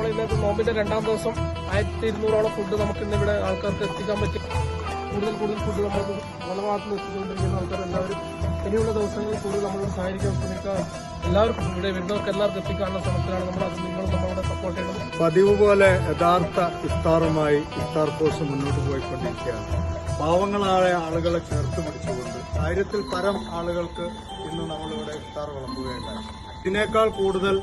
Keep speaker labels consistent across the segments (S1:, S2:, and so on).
S1: നമ്മൾ ഇന്നത്തെ നോമ്പിന്റെ 2ാം ദിവസം 1200ഓളം ഫുഡ് നമുക്ക് ഇന്നിവിടെ ആൾക്കാർക്ക് എത്തിക്കാൻ പറ്റി. കൂടുതൽ ഫുഡ് നമ്മൾ പല ഭാഗത്ത് നിന്ന് എത്തിച്ചുകൊണ്ടിരിക്കുന്ന ആൾക്കാർ എല്ലാവരും ഇനിയുള്ള ദിവസങ്ങളിൽ കൂടുതൽ നമ്മളോട് സഹായിക്കാൻ ശ്രമിക്കുക. എല്ലാവർക്കും ഇവിടെ വരുന്നവർക്ക് എല്ലാവർക്കും എത്തിക്കാനുള്ള ശ്രമത്തിലാണ് നമ്മൾ. അത് നിങ്ങൾ നമ്മളോട് സപ്പോർട്ട് ചെയ്യണം.
S2: പതിവ് പോലെ യഥാർത്ഥ ഇഫ്താറുമായി ഇഫ്താർ കോഴ്സ് മുന്നോട്ട് പോയിക്കൊണ്ടിരിക്കുകയാണ്. പാവങ്ങളായ ആളുകളെ ചേർത്ത് പിടിച്ചുകൊണ്ട് 1000-ൽ പരം ആളുകൾക്ക് ഇന്ന് നമ്മളിവിടെ ഇഫ്താർ വിളമ്പുകയുണ്ടായി. ഇതിനേക്കാൾ കൂടുതൽ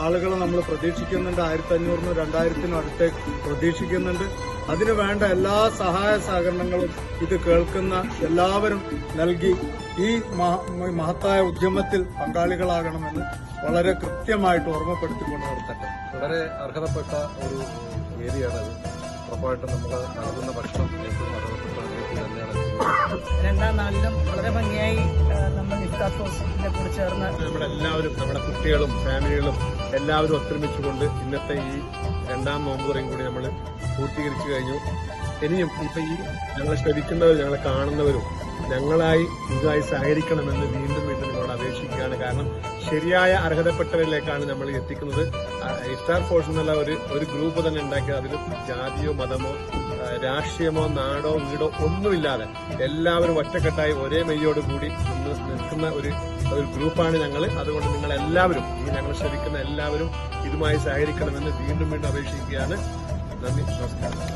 S2: ആളുകൾ നമ്മൾ പ്രതീക്ഷിക്കുന്നുണ്ട്. 1500-നും 2000-നും അടുത്തേക്ക് പ്രതീക്ഷിക്കുന്നുണ്ട്. അതിനു വേണ്ട എല്ലാ സഹായ സഹകരണങ്ങളും ഇത് കേൾക്കുന്ന എല്ലാവരും നൽകി ഈ മഹത്തായ ഉദ്യമത്തിൽ പങ്കാളികളാകണമെന്ന് വളരെ കൃത്യമായിട്ട് ഓർമ്മപ്പെടുത്തിക്കൊണ്ട് നിർത്തട്ടെ.
S3: വളരെ അർഹതപ്പെട്ട ഒരു വേദിയാണത്. ഉറപ്പായിട്ടും നമ്മൾ നൽകുന്ന ഭക്ഷണം ഏറ്റവും അർഹതപ്പെട്ട തന്നെയാണ്.
S4: 2ാം നാളിലും വളരെ ഭംഗിയായി നമ്മൾ ഇഫ്താർ കോഴ്സിന്റെ കൂടെ ചേർന്ന്
S3: നമ്മളെല്ലാവരും നമ്മുടെ കുട്ടികളും ഫാമിലികളും എല്ലാവരും ഒത്തൊരുമിച്ചുകൊണ്ട് ഇന്നത്തെ ഈ 2ാം നോമ്പ് തുറയും കൂടി നമ്മൾ പൂർത്തീകരിച്ചു കഴിഞ്ഞു. ഇനിയും ഇപ്പൊ ഈ ഞങ്ങളെ ശ്രമിക്കുന്നവരും ഞങ്ങളെ കാണുന്നവരും ഞങ്ങളായി ഇതായി സഹകരിക്കണമെന്ന് വീണ്ടും നിങ്ങളോട് അപേക്ഷിക്കുകയാണ്. കാരണം ശരിയായ അർഹതപ്പെട്ടവരിലേക്കാണ് നമ്മൾ എത്തിക്കുന്നത്. ഇഫ്താർ ഫോഴ്സ് എന്നുള്ള ഒരു ഗ്രൂപ്പ് തന്നെ ഉണ്ടാക്കിയത് അതിൽ ജാതിയോ മതമോ രാഷ്ട്രീയമോ നാടോ വീടോ ഒന്നുമില്ലാതെ എല്ലാവരും ഒറ്റക്കെട്ടായി ഒരേ മെയ്യോട് കൂടി നിൽക്കുന്ന ഒരു ഗ്രൂപ്പാണ് ഞങ്ങൾ. അതുകൊണ്ട് നിങ്ങൾ എല്ലാവരും ഞങ്ങൾ ശ്രമിക്കുന്ന എല്ലാവരും ഇതുമായി സഹകരിക്കണമെന്ന് വീണ്ടും അപേക്ഷിക്കുകയാണ്. നന്ദി, നമസ്കാരം.